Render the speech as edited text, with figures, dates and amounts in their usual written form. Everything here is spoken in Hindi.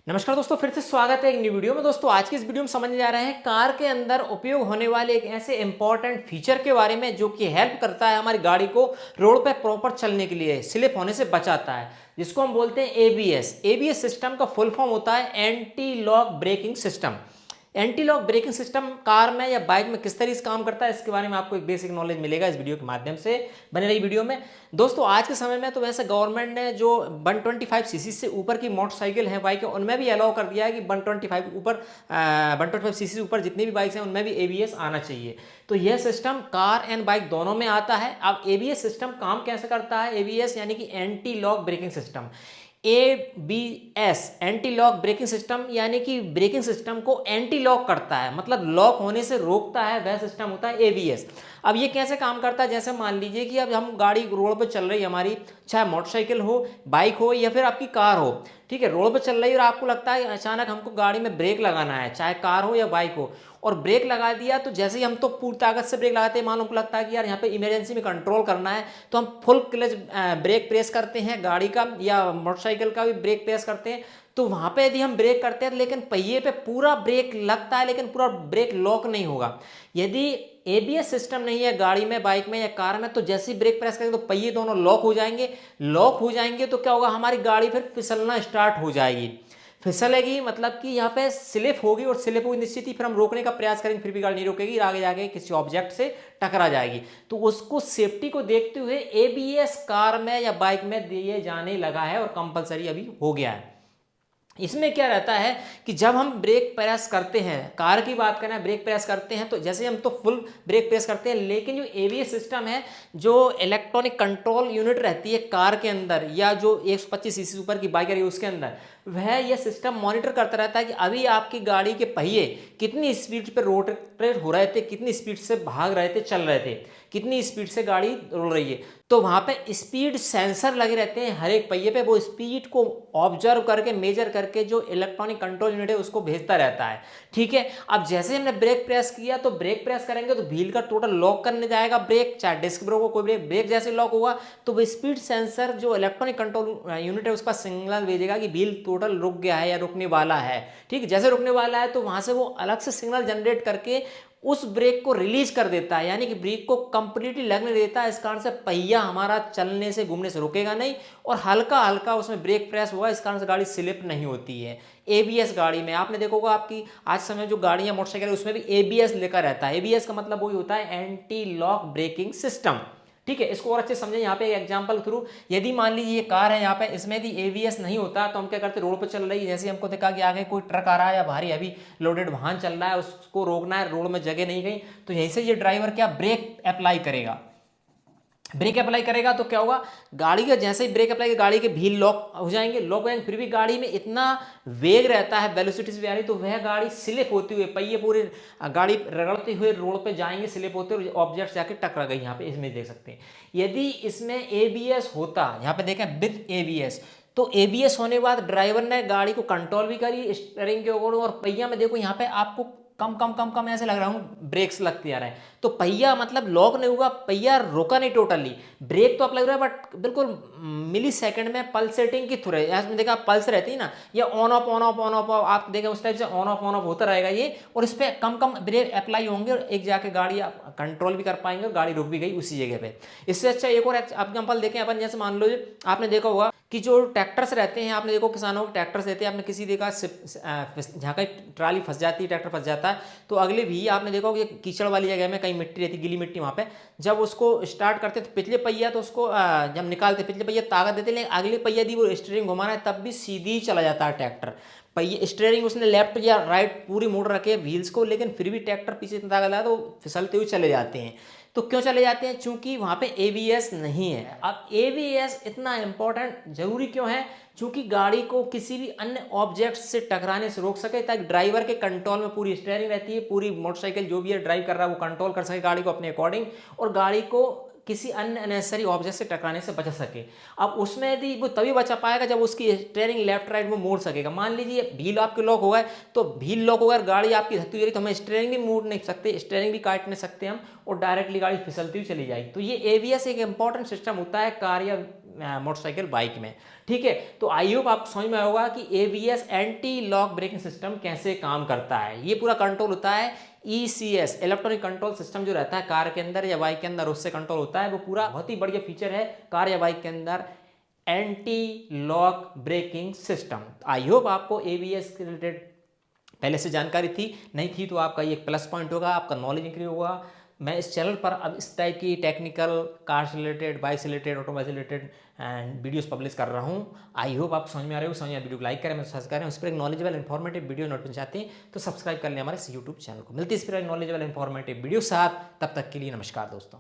नमस्कार दोस्तों, फिर से स्वागत है एक न्यू वीडियो में। दोस्तों आज की इस वीडियो में समझने जा रहे हैं कार के अंदर उपयोग होने वाले एक ऐसे इंपॉर्टेंट फीचर के बारे में जो कि हेल्प करता है हमारी गाड़ी को रोड पे प्रॉपर चलने के लिए, स्लिप होने से बचाता है, जिसको हम बोलते हैं एबीएस। एबीएस सिस्टम का फुल फॉर्म होता है anti lock braking system. Anti lock braking system car में या बाइक में किस तरह से काम करता है, इसके बारे में आपको एक बेसिक नॉलेज मिलेगा इस वीडियो के माध्यम से। बने रही वीडियो में। दोस्तों आज के समय में तो वैसे गवर्नमेंट ने जो 125 सीसी से ऊपर की मोटरसाइकिल है, बाइक है, उनमें भी अलाउ कर दिया है कि 125 सीसी से ऊपर जितनी भी बाइक्स हैं उनमें भी एबीएस आना चाहिए। तो यह सिस्टम कार एंड बाइक दोनों में आता है। अब एबीएस सिस्टम काम कैसे करता है? एबीएस यानी कि anti lock braking system. ABS anti lock braking system यानी कि ब्रेकिंग सिस्टम को एंटी लॉक करता है, मतलब लॉक होने से रोकता है, वह सिस्टम होता है एबीएस। अब ये कैसे काम करता है? जैसे मान लीजिए कि अब हम गाड़ी रोड पर चल रही है हमारी, चाहे मोटरसाइकिल हो, बाइक हो या फिर आपकी कार हो, ठीक है, रोड पर चल रही है और आपको लगता है अचानक हमको गाड़ी में ब्रेक लगाना है, चाहे कार हो या बाइक हो, और ब्रेक लगा दिया तो जैसे ही हम तो पूरी ताकत से ब्रेक लगाते हैं, मान हमको लगता है कि यार यहाँ पे इमरजेंसी में कंट्रोल करना है, तो हम फुल क्लच ब्रेक प्रेस करते हैं, गाड़ी का या मोटरसाइकिल का भी ब्रेक प्रेस करते हैं। तो वहाँ पे यदि हम ब्रेक करते हैं लेकिन पहिए पे पूरा ब्रेक लगता है लेकिन पूरा ब्रेक लॉक नहीं होगा। यदि एबीएस सिस्टम नहीं है गाड़ी में, बाइक में या कार में, तो जैसे ही ब्रेक प्रेस करेंगे तो पहिए दोनों लॉक हो जाएंगे। लॉक हो जाएंगे तो क्या होगा? हमारी गाड़ी फिर फिसलना स्टार्ट हो जाएगी। फिसलेगी मतलब कि यहाँ पे स्लिप होगी, और स्लिप होगी निश्चित ही फिर हम रोकने का प्रयास करेंगे, फिर भी गाड़ी नहीं रोकेगी, आगे जाके किसी ऑब्जेक्ट से टकरा जाएगी। तो उसको सेफ्टी को देखते हुए एबीएस कार में या बाइक में दिए जाने लगा है और कंपलसरी अभी हो गया है। इसमें क्या रहता है कि जब हम ब्रेक प्रेस करते हैं, कार की बात करें, ब्रेक प्रेस करते हैं तो जैसे हम तो फुल ब्रेक प्रेस करते हैं, लेकिन जो एबीएस सिस्टम है, जो इलेक्ट्रॉनिक कंट्रोल यूनिट रहती है कार के अंदर या जो 125 सीसी ऊपर की बाइक है उसके अंदर, वह यह सिस्टम मॉनिटर करता रहता है कि अभी आपकी गाड़ी के पहिए कितनी स्पीड पर रोटेट हो रहे थे, कितनी स्पीड से भाग रहे थे, चल रहे थे, कितनी स्पीड से गाड़ी रुल रही है। तो वहाँ पे स्पीड सेंसर लगे रहते हैं हर एक पहिए पे, वो स्पीड को ऑब्जर्व करके मेजर करके जो इलेक्ट्रॉनिक कंट्रोल यूनिट है उसको भेजता रहता है। ठीक है, अब जैसे हमने ब्रेक प्रेस किया तो ब्रेक प्रेस करेंगे तो व्हील का टोटल लॉक करने जाएगा ब्रेक, चाहे डिस्क ब्रेक हो, कोई ब्रेक, ब्रेक जैसे लॉक होगा तो वो स्पीड सेंसर जो इलेक्ट्रॉनिक कंट्रोल यूनिट है उसका सिग्नल भेजेगा कि व्हील टोटल रुक गया है या रुकने वाला है। ठीक है, जैसे रुकने वाला है तो वहां से वो अलग से सिग्नल जनरेट करके उस ब्रेक को रिलीज कर देता है, यानी कि ब्रेक को कंप्लीटली लगने देता है। इस कारण से पहिया हमारा चलने से, घूमने से रुकेगा नहीं और हल्का हल्का उसमें ब्रेक प्रेस होगा, इस कारण से गाड़ी स्लिप नहीं होती है। एबीएस गाड़ी में आपने देखा होगा, आपकी आज समय जो गाड़ियां मोटरसाइकिल उसमें भी एबीएस लेकर रहता है। एबीएस का मतलब वही होता है एंटी लॉक ब्रेकिंग सिस्टम। ठीक है, इसको और अच्छे समझें यहाँ पे एग्जांपल थ्रू। यदि मान लीजिए ये कार है, यहाँ पे इसमें भी एबीएस नहीं होता तो हम क्या करते, रोड पर चल रही है, जैसे हमको देखा कि आगे कोई ट्रक आ रहा है या भारी हैवी लोडेड वाहन चल रहा है, उसको रोकना है, रोड में जगह नहीं गई, तो यहीं से ये ड्राइवर क्या ब्रेक अप्लाई करेगा। ब्रेक अप्लाई करेगा तो क्या होगा, गाड़ी का जैसे ही ब्रेक अप्लाई, गाड़ी के व्हील लॉक हो जाएंगे, लॉक हो जाएंगे, फिर भी गाड़ी में इतना वेग रहता है, वेलोसिटी से रही, तो वह गाड़ी स्लिप होती हुई, पहिए पूरे गाड़ी रगड़ते हुए रोड पे जाएंगे, स्लिप होते हुए ऑब्जेक्ट जाके टकरा गई। यहाँ पे इसमें देख सकते हैं, यदि इसमें एबीएस होता, यहाँ पे देखें विद एबीएस, तो एबीएस होने के बाद ड्राइवर ने गाड़ी को कंट्रोल भी करी स्टीयरिंग के ऊपर, और पहिया में देखो यहाँ पे आपको कम कम कम कम ऐसे लग रहा हूँ ब्रेक्स लगते आ रहे हैं, तो पहिया मतलब लॉक नहीं होगा, पहिया रोका नहीं टोटली, ब्रेक तो आप लग रहा है बट बिल्कुल मिली सेकंड में पल्सेटिंग की थ्रू है। इसमें देखा पल्स रहती है ना, ये on off on off on off, आप देखें उस टाइप से ऑन ऑफ होता रहेगा ये, और इस पर कम कम ब्रेक अप्लाई होंगे और एक जाके गाड़ी आप कंट्रोल भी कर पाएंगे और गाड़ी रुक भी गई उसी जगह पे। इससे अच्छा एक और एग्जाम्पल देखें अपन, जैसे मान लो आपने देखा होगा कि जो ट्रैक्टर्स रहते हैं, आपने देखो किसानों के ट्रैक्टर्स रहते हैं, आपने किसी देखा जहाँ कहीं ट्राली फंस जाती है, ट्रैक्टर फंस जाता है, तो अगले भी आपने देखा होगा कीचड़ वाली जगह में कहीं मिट्टी रहती है, गीली मिट्टी, वहाँ पे जब उसको स्टार्ट करते तो पिछले पहिया, तो उसको जब निकालते पिछले पहिया ताकत देते, लेकिन अगले पहिया यदि वो स्टीयरिंग घुमाना है तब भी सीधी चला जाता है ट्रैक्टर। पहिए स्टीयरिंग उसने लेफ्ट या राइट पूरी मोड़ रखे व्हील्स को, लेकिन फिर भी ट्रैक्टर पीछे इतना ताकत लगा तो फिसलते हुए चले जाते हैं। तो क्यों चले जाते हैं? क्योंकि वहां पे एबीएस नहीं है। अब एबीएस इतना इंपॉर्टेंट जरूरी क्यों है? क्योंकि गाड़ी को किसी भी अन्य ऑब्जेक्ट से टकराने से रोक सके, ताकि ड्राइवर के कंट्रोल में पूरी स्टीयरिंग रहती है, पूरी मोटरसाइकिल जो भी है ड्राइव कर रहा है वो कंट्रोल कर सके गाड़ी को अपने अकॉर्डिंग, और गाड़ी को किसी अन्य अननेसेसरी ऑब्जेक्ट से टकराने से बचा सके। अब उसमें यदि वो तभी बचा पाएगा जब उसकी स्टीयरिंग लेफ्ट राइट में मोड़ सकेगा। मान लीजिए व्हील आपके लॉक हो गए, तो व्हील लॉक हो गया, गाड़ी आपकी धक्की हुई तो हम स्टीयरिंग भी मोड़ नहीं सकते, स्टीयरिंग भी काट नहीं सकते हम, और डायरेक्टली गाड़ी फिसलती हुई चली जाएगी। तो ये एबीएस एक इंपॉर्टेंट सिस्टम होता है कार या मोटरसाइकिल बाइक में। ठीक है, तो आई होप आपको समझ में आएगा कि ABS anti lock braking system कैसे काम करता है। ये पूरा कंट्रोल होता है ECS, इलेक्ट्रॉनिक कंट्रोल सिस्टम जो रहता है कार के अंदर या बाइक के अंदर, उससे कंट्रोल होता है। वो पूरा बहुत ही बढ़िया फीचर है कार या बाइक के अंदर, anti lock braking system. I hope आपको ABS के रिलेटेड पहले से जानकारी थी, नहीं थी तो आपका ये प्लस पॉइंट होगा, आपका नॉलेज इंक्रीज होगा। मैं इस चैनल पर अब इस टाइप की टेक्निकल, कार से रिलेटेड, बाइक से रिलेटेड, ऑटोमोबाइल से रिलेटेड एंड वीडियोस पब्लिश कर रहा हूँ। आई होप आप समझ में आ रहे हो, समझ में वीडियो को लाइक करें, मैं सब्सक्राइब करें। उस पर एक नॉलेजेबल इंफॉर्मेटिव वीडियो नोट चाहते हैं तो सब्सक्राइब कर लें हमारे यूट्यूब चैनल को। मिलती है इस पर एक नॉलेजेबल इंफॉर्मेटिव वीडियो साथ, तब तक के लिए नमस्कार दोस्तों।